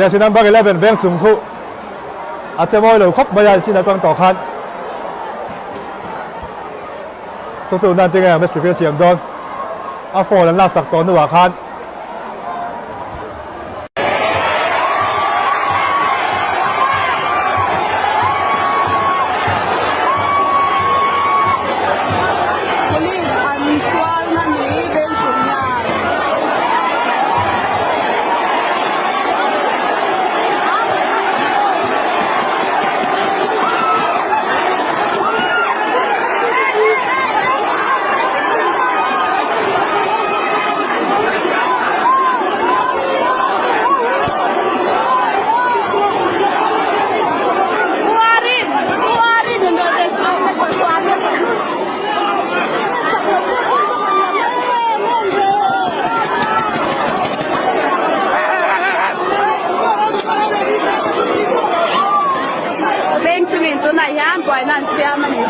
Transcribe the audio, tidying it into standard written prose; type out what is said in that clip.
jersey number 11 Beng Sung Thu Achemoi lo khop bayal sin atang to khan tu nan tinga mes prepare siam don a for lan la sak ton nuwa khan Benjamin tu nak yang boy nan siapa ni?